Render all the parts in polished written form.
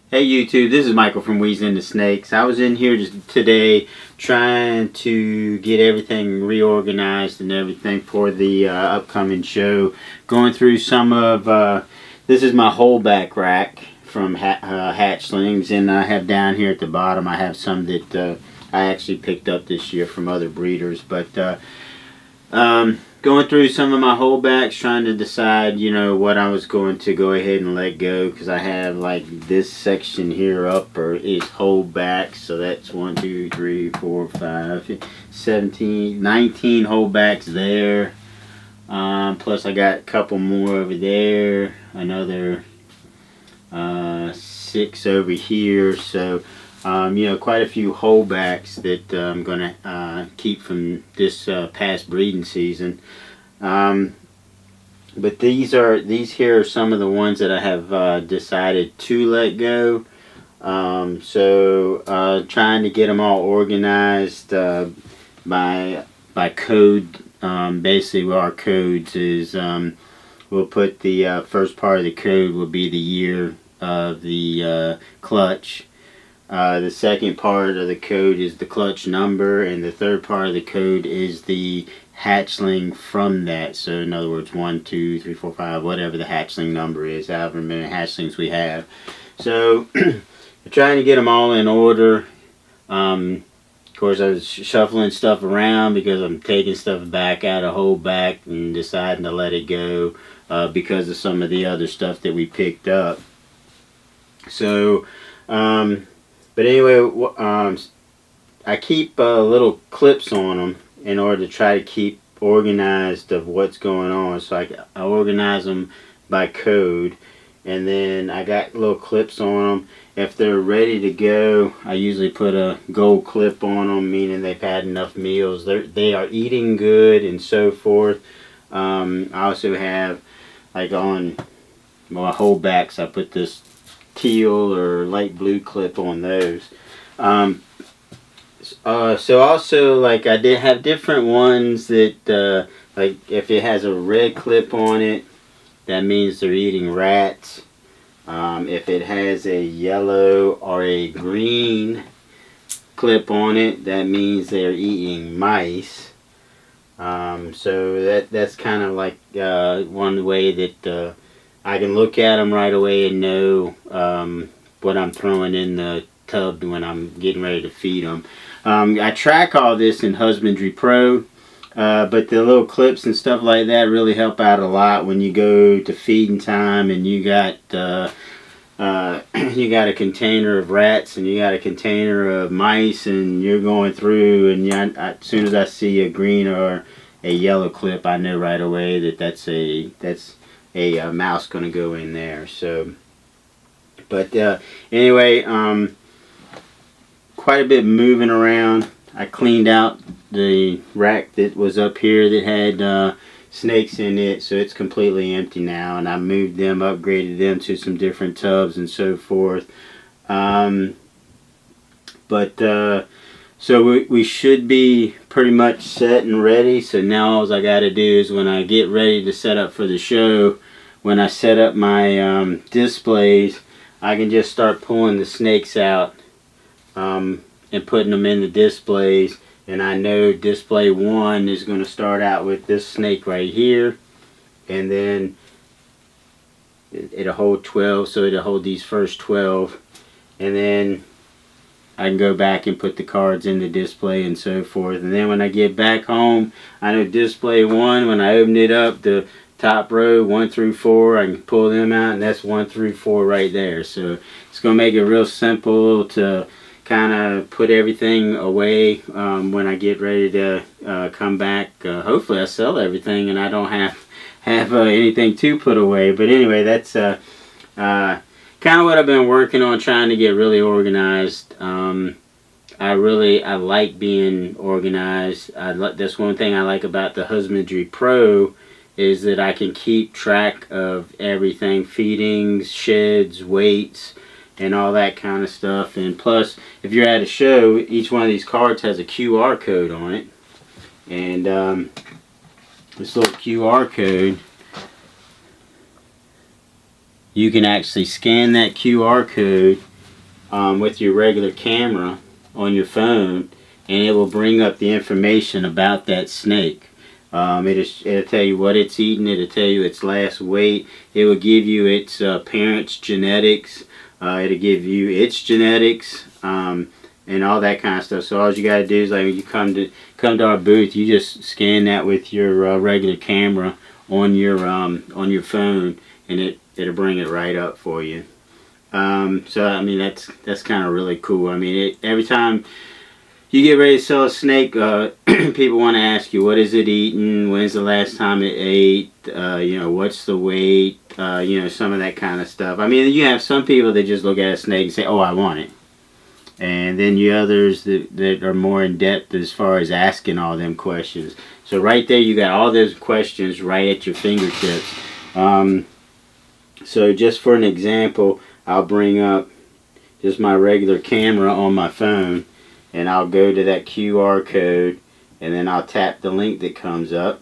Hey YouTube, this is Michael from Weez Into Snakes. I was in here just today trying to get everything reorganized and everything for the upcoming show. Going through some of, this is my holdback rack from Hatchlings, and I have down here at the bottom, I have some that I actually picked up this year from other breeders. But going through some of my holdbacks, trying to decide, what I was going to go ahead and let go, because I have like this section here upper is holdbacks, so that's 1, 2, 3, 4, 5, 17, 19 holdbacks there. Plus I got a couple more over there, another 6 over here, so quite a few holdbacks that I'm going to keep from this past breeding season. But these here are some of the ones that I have decided to let go. Trying to get them all organized by code. Basically, our codes is we'll put the first part of the code will be the year of the clutch. The second part of the code is the clutch number, and the third part of the code is the hatchling from that. So in other words, 1, 2, 3, 4, 5, whatever the hatchling number is, however many hatchlings we have. So I'm trying to get them all in order. Of course, I was shuffling stuff around because I'm taking stuff back out of holdback and deciding to let it go because of some of the other stuff that we picked up. So but anyway, I keep little clips on them in order to try to keep organized of what's going on. So I organize them by code, and then I got little clips on them. If they're ready to go, I usually put a gold clip on them, meaning they've had enough meals. They are eating good and so forth. I also have, like on my holdbacks, I put this teal or light blue clip on those. So also, like, I did have different ones that like if it has a red clip on it, that means they're eating rats. If it has a yellow or a green clip on it, that means they're eating mice. So that's kind of like one way that I can look at them right away and know what I'm throwing in the tub when I'm getting ready to feed them. I track all this in Husbandry Pro, but the little clips and stuff like that really help out a lot when you go to feeding time and you got you got a container of rats and you got a container of mice, and you're going through, and as soon as I see a green or a yellow clip, I know right away that that's a mouse going to go in there. So, but anyway, quite a bit moving around. I cleaned out the rack that was up here that had snakes in it, so it's completely empty now, and I moved them, upgraded them to some different tubs and so forth. So we should be pretty much set and ready. So now all I got to do is, when I get ready to set up for the show, when I set up my displays, I can just start pulling the snakes out and putting them in the displays. And I know display 1 is going to start out with this snake right here, and then it'll hold 12, so it'll hold these first 12, and then I can go back and put the cards in the display and so forth. And then when I get back home, I know display 1, when I open it up, the top row 1 through 4, I can pull them out, and that's 1 through 4 right there. So it's going to make it real simple to kind of put everything away when I get ready to come back. Hopefully I sell everything and I don't have anything to put away. But anyway, that's kind of what I've been working on, trying to get really organized. I like being organized. That's one thing I like about the Husbandry Pro, is that I can keep track of everything: feedings, sheds, weights, and all that kind of stuff. And plus, if you're at a show, each one of these cards has a QR code on it, and this little QR code, you can actually scan that QR code with your regular camera on your phone, and it will bring up the information about that snake. It'll tell you what it's eating. It'll tell you its last weight. It will give you its parents' genetics. It'll give you its genetics, and all that kind of stuff. So all you gotta do is, like, when you come to our booth, you just scan that with your regular camera on your phone, and it'll bring it right up for you. So I mean, that's kind of really cool. I mean, every time you get ready to sell a snake, people want to ask you, what is it eating? When's the last time it ate? What's the weight? Some of that kind of stuff. I mean, you have some people that just look at a snake and say, oh, I want it. And then you others that are more in depth as far as asking all them questions. So right there, you got all those questions right at your fingertips. So just for an example, I'll bring up just my regular camera on my phone, and I'll go to that QR code, and then I'll tap the link that comes up.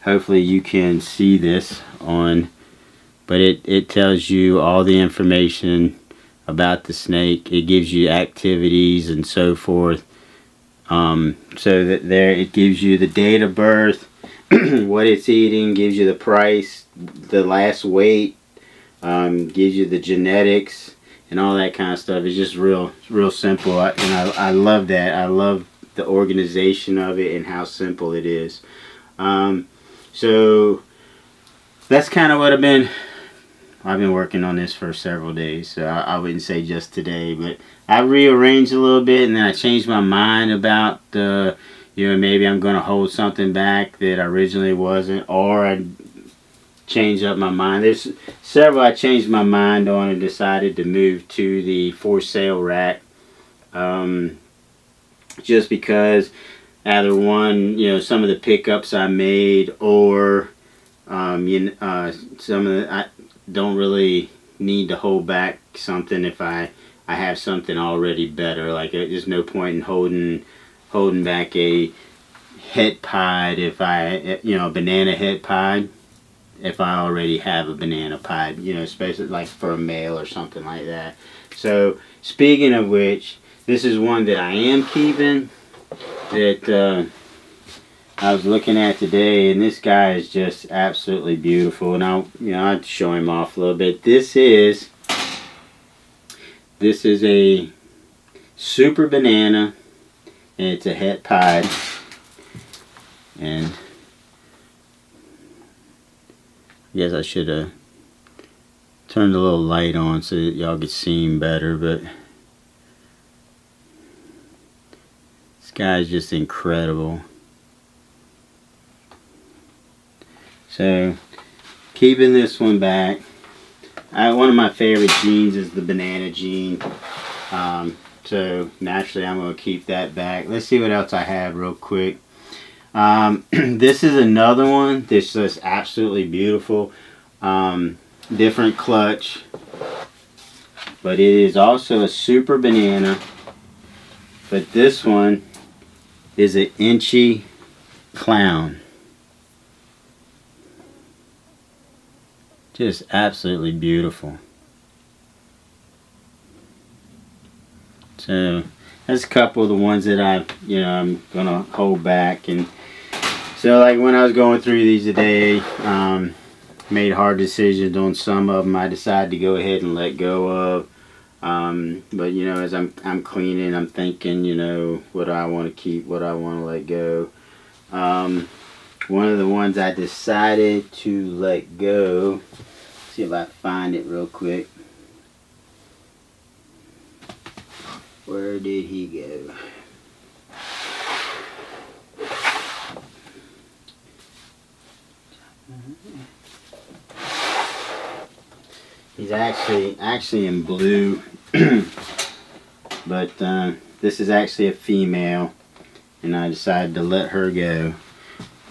Hopefully you can see this but it tells you all the information about the snake. It gives you activities and so forth. So that there it gives you the date of birth, what it's eating, gives you the price, the last weight, gives you the genetics, and all that kind of stuff. It's just real simple, I love that. I love the organization of it and how simple it is. So that's kind of what I've been working on this for several days. So I wouldn't say just today, but I rearranged a little bit, and then I changed my mind about maybe I'm going to hold something back that originally wasn't, or I changed up my mind. There's several I changed my mind on and decided to move to the for sale rack, just because either one, some of the pickups I made, or some of I don't really need to hold back something if I have something already better. Like, there's no point in holding back a het pied if a banana het pied, if I already have a banana pied, especially like for a male or something like that. So speaking of which, this is one that I am keeping, that I was looking at today, and this guy is just absolutely beautiful. And I'll show him off a little bit. This is a super banana, and it's a het pied, and I guess I should have turned a little light on so that y'all could see him better, but this guy's just incredible. So, keeping this one back. One of my favorite genes is the banana gene. So, naturally, I'm going to keep that back. Let's see what else I have real quick. This is another one that's just absolutely beautiful. Different clutch. But it is also a super banana. But this one is an Inchy Clown. Just absolutely beautiful. So that's a couple of the ones that I'm gonna hold back. And so, like, when I was going through these today, made hard decisions on some of them. I decided to go ahead and let go of. But as I'm cleaning, I'm thinking, what I want to keep, what I want to let go. One of the ones I decided to let go, see if I find it real quick. Where did he go? He's actually in blue, but this is actually a female, and I decided to let her go.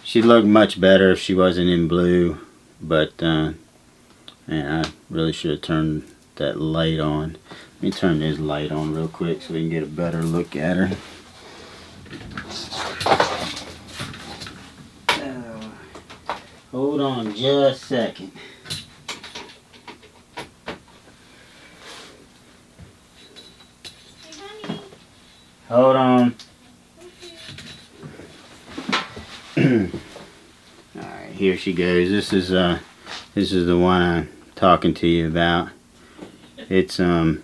She'd look much better if she wasn't in blue, but man, I really should have turned that light on. Let me turn this light on real quick so we can get a better look at her. Hold on just a second. Hold on. Alright, here she goes. This is the one I'm talking to you about. It's you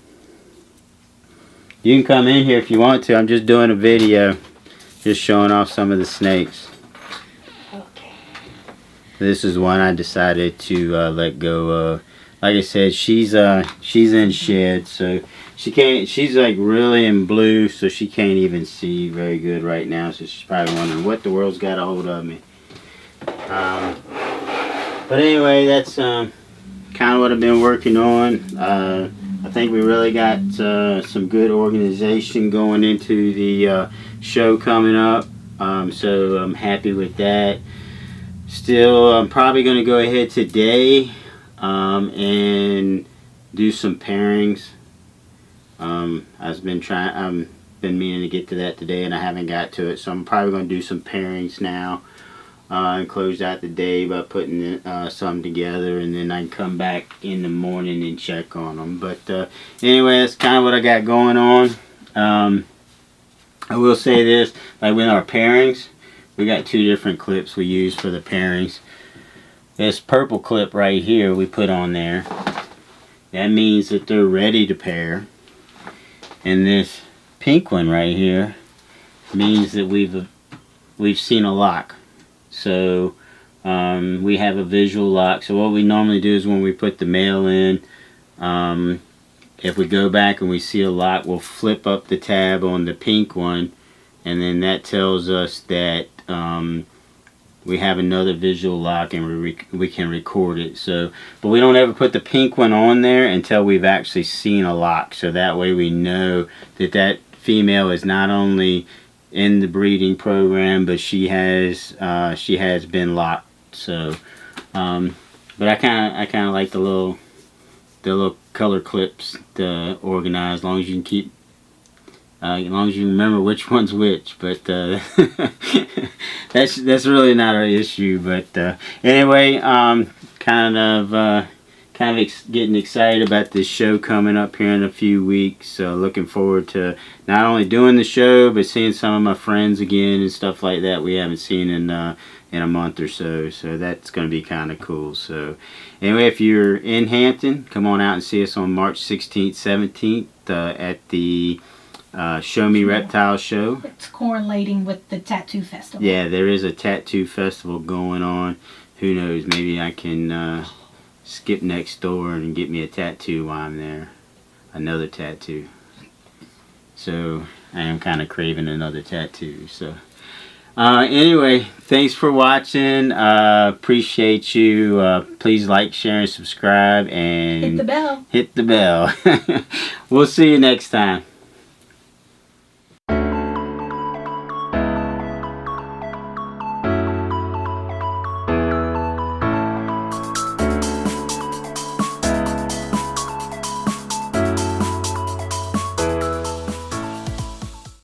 can come in here if you want to. I'm just doing a video, just showing off some of the snakes. Okay. This is one I decided to let go of. Like I said, she's in shed, so she can't. She's like really in blue, so she can't even see very good right now. So she's probably wondering what the world's got a hold of me. But anyway, that's kind of what I've been working on. I think we really got some good organization going into the show coming up. So I'm happy with that. Still, I'm probably going to go ahead today and do some pairings. I've been meaning to get to that today, and I haven't got to it. So I'm probably going to do some pairings now and close out the day by putting some together, and then I can come back in the morning and check on them. But anyway, that's kind of what I got going on. I will say this, like with our pairings, we got two different clips we use for the pairings. This purple clip right here we put on there. That means that they're ready to pair. And this pink one right here means that we've seen a lock. So we have a visual lock. So what we normally do is when we put the male in, if we go back and we see a lock, we'll flip up the tab on the pink one, and then that tells us that we have another visual lock, and we can record it. So, but we don't ever put the pink one on there until we've actually seen a lock. So that way we know that that female is not only in the breeding program, but she has been locked. So, but I kind of like the little color clips to organize, as long as you can keep. As long as you remember which one's which, but that's really not our issue. But anyway, kind of getting excited about this show coming up here in a few weeks. So looking forward to not only doing the show, but seeing some of my friends again and stuff like that we haven't seen in a month or so. So that's going to be kind of cool. So anyway, if you're in Hampton, come on out and see us on March 16th, 17th at the Show Me Reptile Show. It's correlating with the tattoo festival. Yeah, there is a tattoo festival going on. Who knows? Maybe I can skip next door and get me a tattoo while I'm there. Another tattoo. So I am kind of craving another tattoo. So anyway, thanks for watching. Appreciate you. Please like, share, and subscribe, and hit the bell. Hit the bell. We'll see you next time.